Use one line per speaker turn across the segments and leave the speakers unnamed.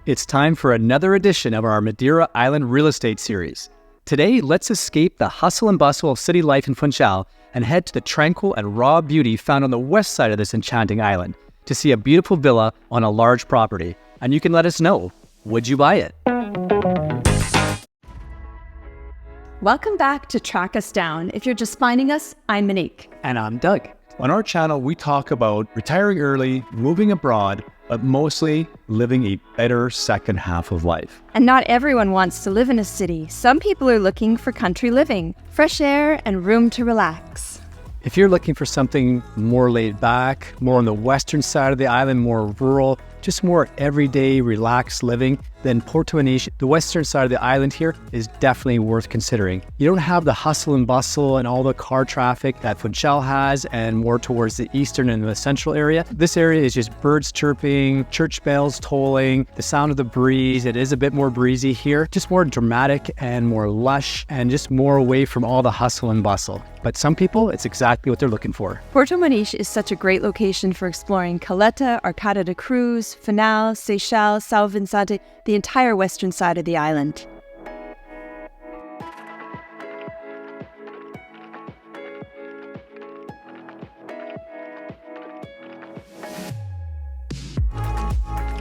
It's time for another edition of our Madeira Island real estate series. Today, let's escape the hustle and bustle of city life in Funchal and head to the tranquil and raw beauty found on the west side of this enchanting island to see a beautiful villa on a large property. And you can let us know, would you buy it?
Welcome back to Track Us Down. If you're just finding us, I'm Monique.
And I'm Doug. On our channel, we talk about retiring early, moving abroad, but mostly living a better second half of life.
And not everyone wants to live in a city. Some people are looking for country living, fresh air and room to relax.
If you're looking for something more laid back, more on the western side of the island, more rural, just more everyday relaxed living, then Porto Monique, the western side of the island here, is definitely worth considering. You don't have the hustle and bustle and all the car traffic that Funchal has and more towards the eastern and the central area. This area is just birds chirping, church bells tolling, the sound of the breeze. It is a bit more breezy here, just more dramatic and more lush and just more away from all the hustle and bustle. But some people, it's exactly what they're looking for.
Porto Monique is such a great location for exploring Caleta, Arcada da Cruz, Funal, Seixal, São Vicente, the entire western side of the island.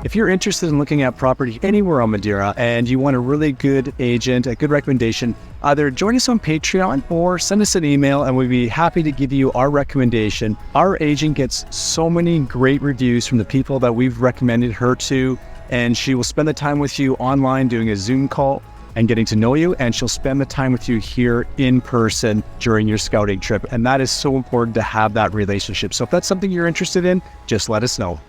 If you're interested in looking at property anywhere on Madeira and you want a really good agent, a good recommendation, either join us on Patreon or send us an email and we'd be happy to give you our recommendation. Our agent gets so many great reviews from the people that we've recommended her to, and she will spend the time with you online doing a Zoom call and getting to know you, and she'll spend the time with you here in person during your scouting trip. And that is so important to have that relationship. So if that's something you're interested in, just let us know.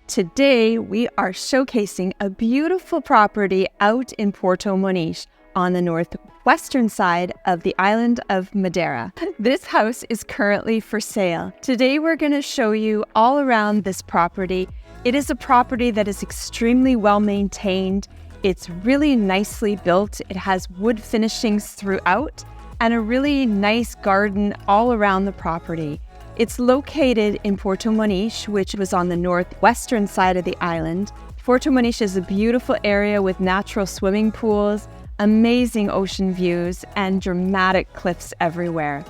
Today, we are showcasing a beautiful property out in Porto Monique on the northwestern side of the island of Madeira. This house is currently for sale. Today, we're going to show you all around this property. It is a property that is extremely well maintained. It's really nicely built. It has wood finishings throughout and a really nice garden all around the property. It's located in Porto Monique, which was on the northwestern side of the island. Porto Monique is a beautiful area with natural swimming pools, amazing ocean views, and dramatic cliffs everywhere.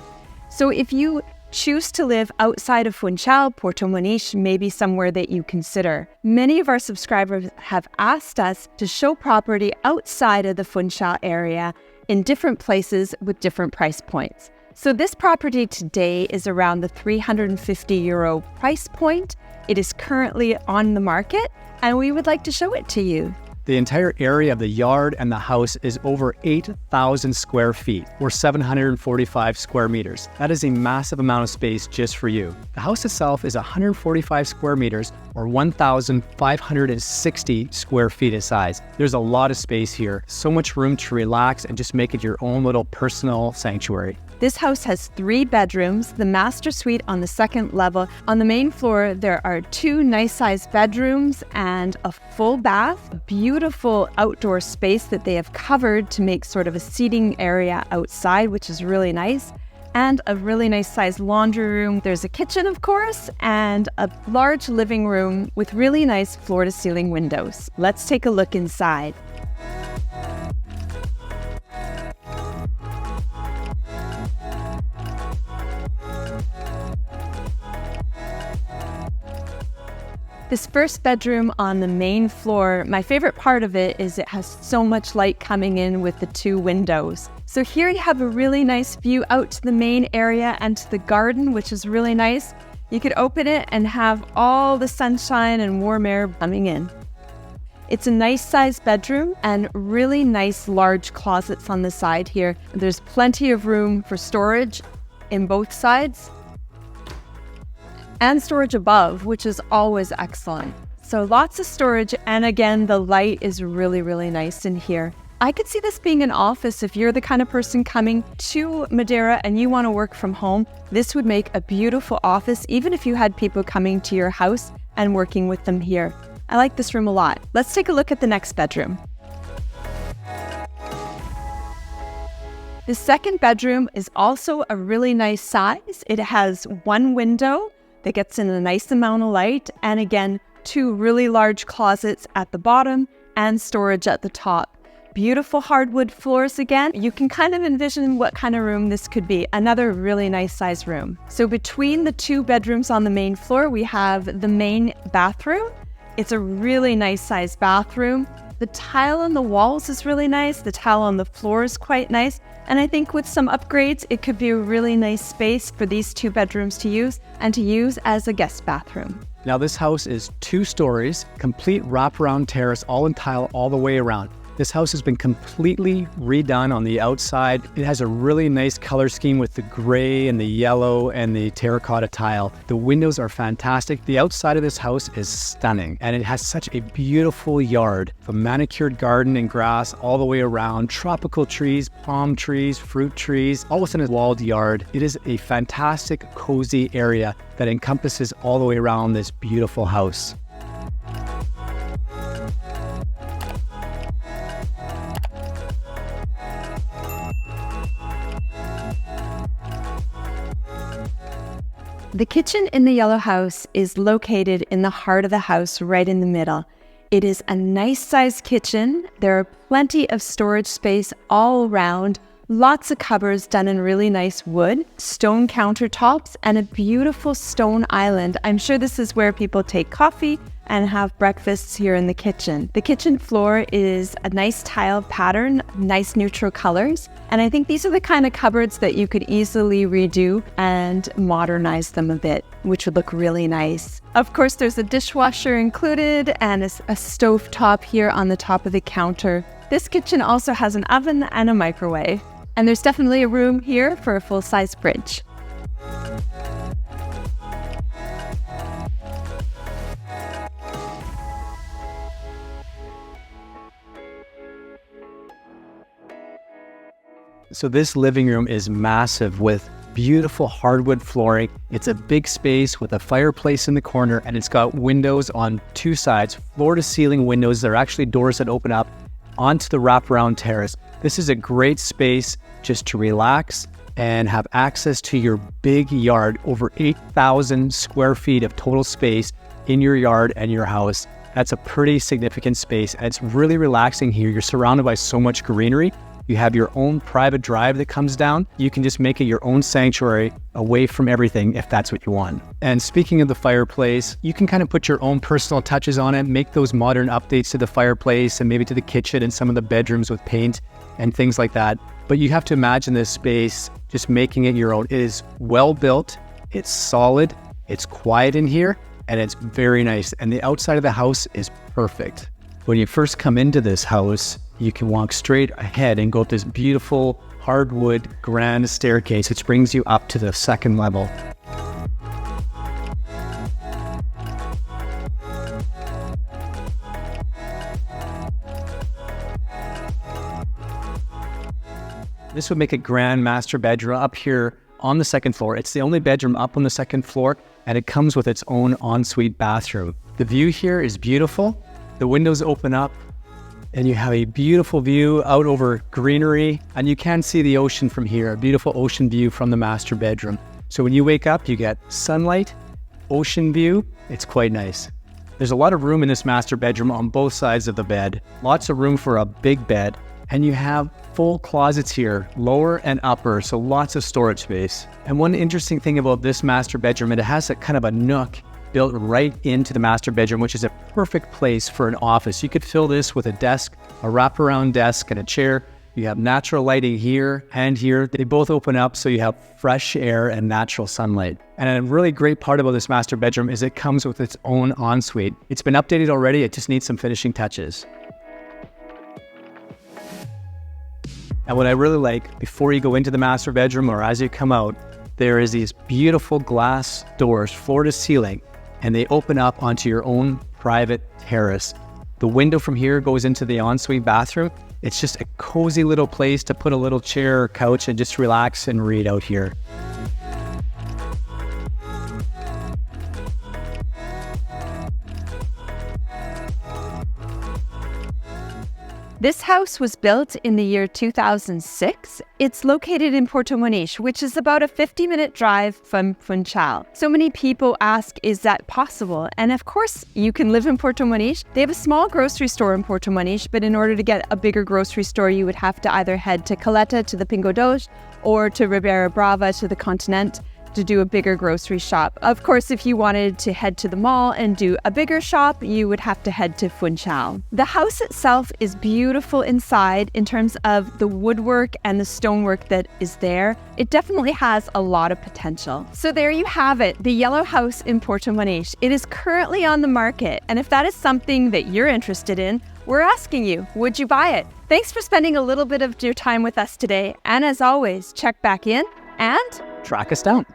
So if you choose to live outside of Funchal, Porto Monique may be somewhere that you consider. Many of our subscribers have asked us to show property outside of the Funchal area in different places with different price points. So this property today is around the €350 price point. It is currently on the market and we would like to show it to you.
The entire area of the yard and the house is over 8,000 square feet, or 745 square meters. That is a massive amount of space just for you. The house itself is 145 square meters, or 1,560 square feet in size. There's a lot of space here, so much room to relax and just make it your own little personal sanctuary.
This house has 3 bedrooms, the master suite on the second level. On the main floor, there are 2 nice-sized bedrooms and a full bath. A beautiful outdoor space that they have covered to make sort of a seating area outside, which is really nice. And a really nice-sized laundry room. There's a kitchen, of course, and a large living room with really nice floor-to-ceiling windows. Let's take a look inside. This first bedroom on the main floor, my favorite part of it is it has so much light coming in with the 2 windows. So here you have a really nice view out to the main area and to the garden, which is really nice. You could open it and have all the sunshine and warm air coming in. It's a nice sized bedroom and really nice large closets on the side here. There's plenty of room for storage in both sides, and storage above, which is always excellent. So lots of storage, and again, the light is really, really nice in here. I could see this being an office. If you're the kind of person coming to Madeira and you want to work from home, this would make a beautiful office, even if you had people coming to your house and working with them here. I like this room a lot. Let's take a look at the next bedroom. The second bedroom is also a really nice size. It has 1 window that gets in a nice amount of light, and again, 2 really large closets at the bottom and storage at the top. Beautiful hardwood floors again. You can kind of envision what kind of room this could be. Another really nice size room. So between the 2 bedrooms on the main floor, we have the main bathroom. It's a really nice size bathroom. The tile on the walls is really nice. The tile on the floor is quite nice. And I think with some upgrades, it could be a really nice space for these 2 bedrooms to use and to use as a guest bathroom.
Now this house is 2 stories, complete wraparound terrace, all in tile all the way around. This house has been completely redone on the outside. It has a really nice color scheme with the gray and the yellow and the terracotta tile. The windows are fantastic. The outside of this house is stunning, and it has such a beautiful yard. A manicured garden and grass all the way around, tropical trees, palm trees, fruit trees, all within a walled yard. It is a fantastic, cozy area that encompasses all the way around this beautiful house.
The kitchen in the yellow house is located in the heart of the house, right in the middle. It is a nice sized kitchen. There are plenty of storage space all around, lots of cupboards done in really nice wood, stone countertops, and a beautiful stone island. I'm sure this is where people take coffee and have breakfasts here in the kitchen. The kitchen floor is a nice tile pattern, nice neutral colors. And I think these are the kind of cupboards that you could easily redo and modernize them a bit, which would look really nice. Of course, there's a dishwasher included and a stovetop here on the top of the counter. This kitchen also has an oven and a microwave. And there's definitely a room here for a full-size fridge.
So this living room is massive with beautiful hardwood flooring. It's a big space with a fireplace in the corner, and it's got windows on 2 sides, floor to ceiling windows. They're actually doors that open up onto the wraparound terrace. This is a great space just to relax and have access to your big yard, over 8,000 square feet of total space in your yard and your house. That's a pretty significant space, and it's really relaxing here. You're surrounded by so much greenery. You have your own private drive that comes down. You can just make it your own sanctuary away from everything if that's what you want. And speaking of the fireplace, you can kind of put your own personal touches on it, make those modern updates to the fireplace and maybe to the kitchen and some of the bedrooms with paint and things like that. But you have to imagine this space, just making it your own. It is well built, it's solid, it's quiet in here, and it's very nice. And the outside of the house is perfect. When you first come into this house, you can walk straight ahead and go up this beautiful hardwood grand staircase, which brings you up to the 2nd level. This would make a grand master bedroom up here on the 2nd floor. It's the only bedroom up on the 2nd floor, and it comes with its own ensuite bathroom. The view here is beautiful. The windows open up, and you have a beautiful view out over greenery, and you can see the ocean from here, a beautiful ocean view from the master bedroom. So when you wake up, you get sunlight, ocean view. It's quite nice. There's a lot of room in this master bedroom on both sides of the bed. Lots of room for a big bed, and you have full closets here, lower and upper, so lots of storage space. And one interesting thing about this master bedroom, it has a kind of a nook built right into the master bedroom, which is a perfect place for an office. You could fill this with a desk, a wraparound desk, and a chair. You have natural lighting here and here. They both open up so you have fresh air and natural sunlight. And a really great part about this master bedroom is it comes with its own ensuite. It's been updated already, it just needs some finishing touches. And what I really like, before you go into the master bedroom or as you come out, there is these beautiful glass doors, floor to ceiling, and they open up onto your own private terrace. The window from here goes into the ensuite bathroom. It's just a cozy little place to put a little chair or couch and just relax and read out here.
This house was built in the year 2006. It's located in Porto Monique, which is about a 50-minute drive from Funchal. So many people ask, is that possible? And of course, you can live in Porto Monique. They have a small grocery store in Porto Monique, but in order to get a bigger grocery store, you would have to either head to Caleta, to the Pingo Doce, or to Ribeira Brava, to the Continent, to do a bigger grocery shop. Of course, if you wanted to head to the mall and do a bigger shop, you would have to head to Funchal. The house itself is beautiful inside in terms of the woodwork and the stonework that is there. It definitely has a lot of potential. So there you have it, the yellow house in Porto Monique. It is currently on the market, and if that is something that you're interested in, we're asking you, would you buy it? Thanks for spending a little bit of your time with us today, and as always, check back in and
Track us down.